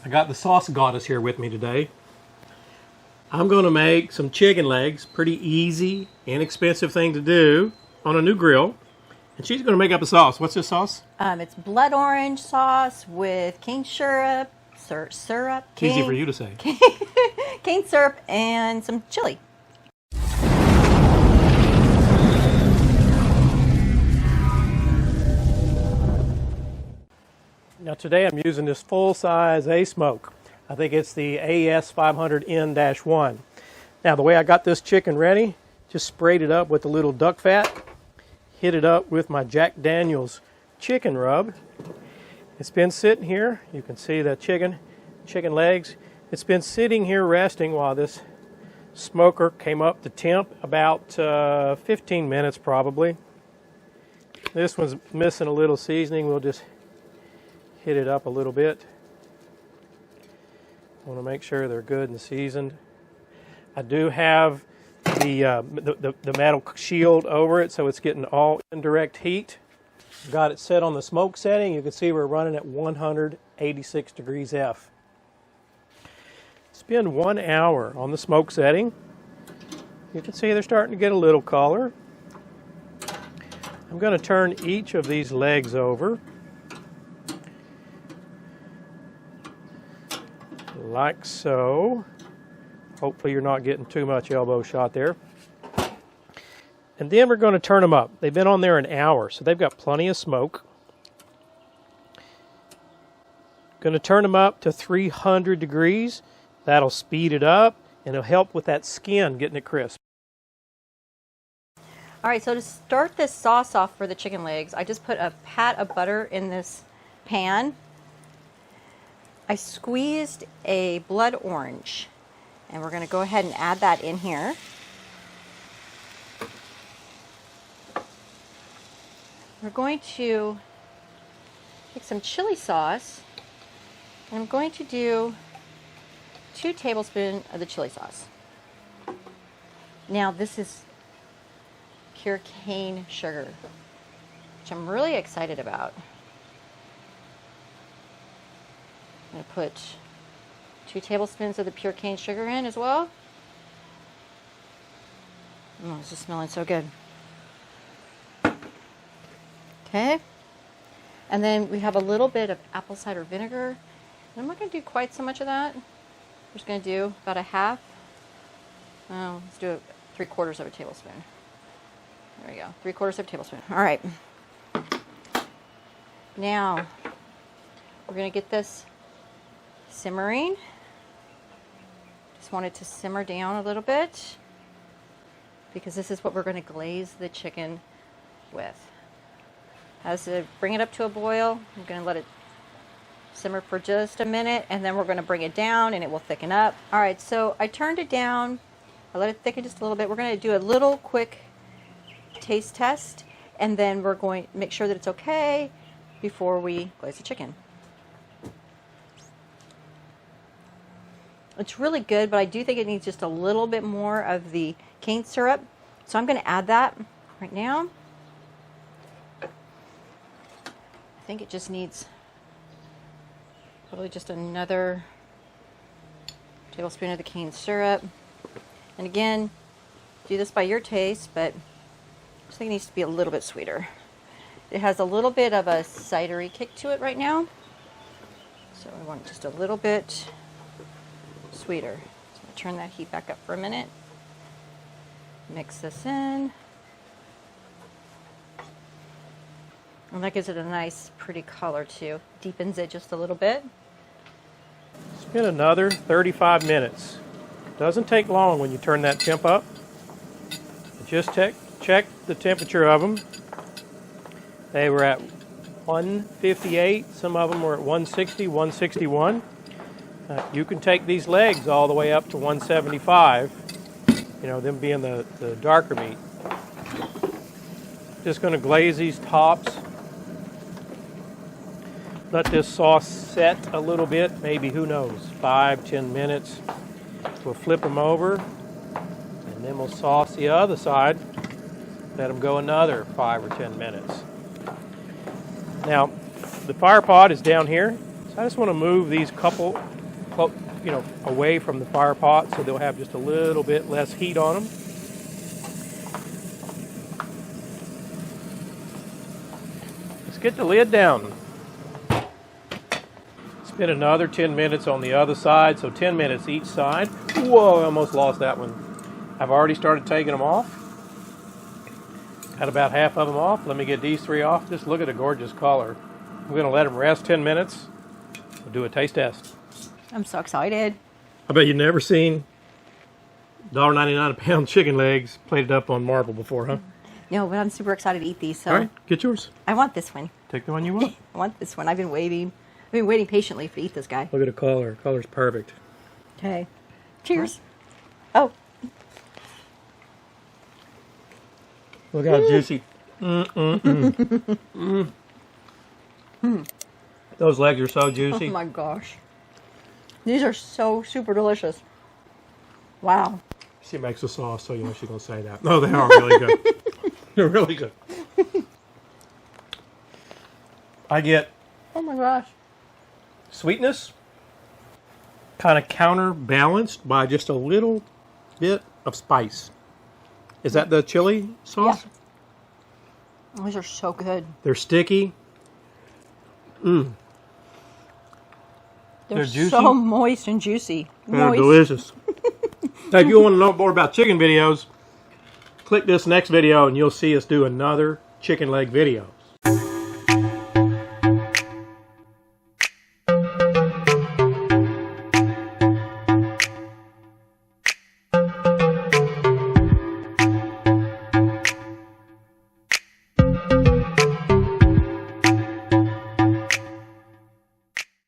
I got the sauce goddess here with me today. I'm going to make some chicken legs. Pretty easy, inexpensive thing to do on a new grill. And she's going to make up a sauce. What's this sauce? It's blood orange sauce with cane syrup, Easy for you to say. cane syrup, and some chili. Now today I'm using this full-size ASMOKE. I think it's the AS500N-1. Now the way I got this chicken ready, just sprayed it up with a little duck fat, hit it up with my Jack Daniel's chicken rub. It's been sitting here. You can see the chicken legs. It's been sitting here resting while this smoker came up to temp, about 15 minutes probably. This one's missing a little seasoning. We'll just hit it up a little bit. I want to make sure they're good and seasoned. I do have the metal shield over it, so it's getting all indirect heat. Got it set on the smoke setting. You can see we're running at 186 degrees F. It's been 1 hour on the smoke setting. You can see they're starting to get a little color. I'm going to turn each of these legs over, like so. Hopefully you're not getting too much elbow shot there. And then we're going to turn them up. They've been on there an hour, so they've got plenty of smoke. Going to turn them up to 300 degrees. That'll speed it up, and it'll help with that skin getting it crisp. All right, so to start this sauce off for the chicken legs, I just put a pat of butter in this pan. I squeezed a blood orange, and we're going to go ahead and add that in here. We're going to take some chili sauce, and I'm going to do 2 tablespoons of the chili sauce. Now this is pure cane sugar, which I'm really excited about. I'm going to put 2 tablespoons of the pure cane sugar in as well. Oh, this is smelling so good. Okay. And then we have a little bit of apple cider vinegar. And I'm not going to do quite so much of that. I'm just going to do about a half. Oh, let's do 3/4 of a tablespoon. There we go. 3/4 of a tablespoon. All right. Now, we're going to get this simmering. Just want it to simmer down a little bit, because this is what we're going to glaze the chicken with. As to bring it up to a boil, I'm going to let it simmer for just a minute, and then we're going to bring it down and it will thicken up. All right, so I turned it down. I let it thicken just a little bit. We're going to do a little quick taste test, and then we're going to make sure that it's okay before we glaze the chicken. It's really good, but I do think it needs just a little bit more of the cane syrup. So I'm going to add that right now. I think it just needs probably just another tablespoon of the cane syrup. And again, do this by your taste, but I just think it needs to be a little bit sweeter. It has a little bit of a cidery kick to it right now, so I want just a little bit sweeter. So I'll turn that heat back up for a minute. Mix this in. And that gives it a nice, pretty color too. Deepens it just a little bit. It's been another 35 minutes. Doesn't take long when you turn that temp up. Just check the temperature of them. They were at 158. Some of them were at 160, 161. You can take these legs all the way up to 175. You know, them being the darker meat. Just going to glaze these tops. Let this sauce set a little bit, maybe, who knows, 5-10 minutes. We'll flip them over, and then we'll sauce the other side. Let them go another 5 or 10 minutes. Now, the fire pot is down here, So I just want to move these couple, away from the fire pot so they'll have just a little bit less heat on them. Let's get the lid down. Spin another 10 minutes on the other side, so 10 minutes each side. Whoa, I almost lost that one. I've already started taking them off. Got about half of them off. Let me get these 3 off. Just look at the gorgeous color. I'm going to let them rest 10 minutes. We'll do a taste test. I'm so excited. I bet you've never seen $1.99 a pound chicken legs plated up on marble before, huh? No, but I'm super excited to eat these. So All right, get yours. I want this one. Take the one you want. I want this one. I've been waiting. I've been waiting patiently to eat this guy. Look at the color. The color's perfect. Okay. Cheers. Oh. Look how juicy. Those legs are so juicy. Oh my gosh. These are so super delicious. Wow. She makes the sauce, so you know she's going to say that. No, they are really good. They're really good. I get Oh my gosh. sweetness, kind of counterbalanced by just a little bit of spice. Is that the chili sauce? Yeah. These are so good. They're sticky. They're juicy. so moist and juicy. They're Moist. delicious. Now, if you want to know more about chicken videos, click this next video and you'll see us do another chicken leg video.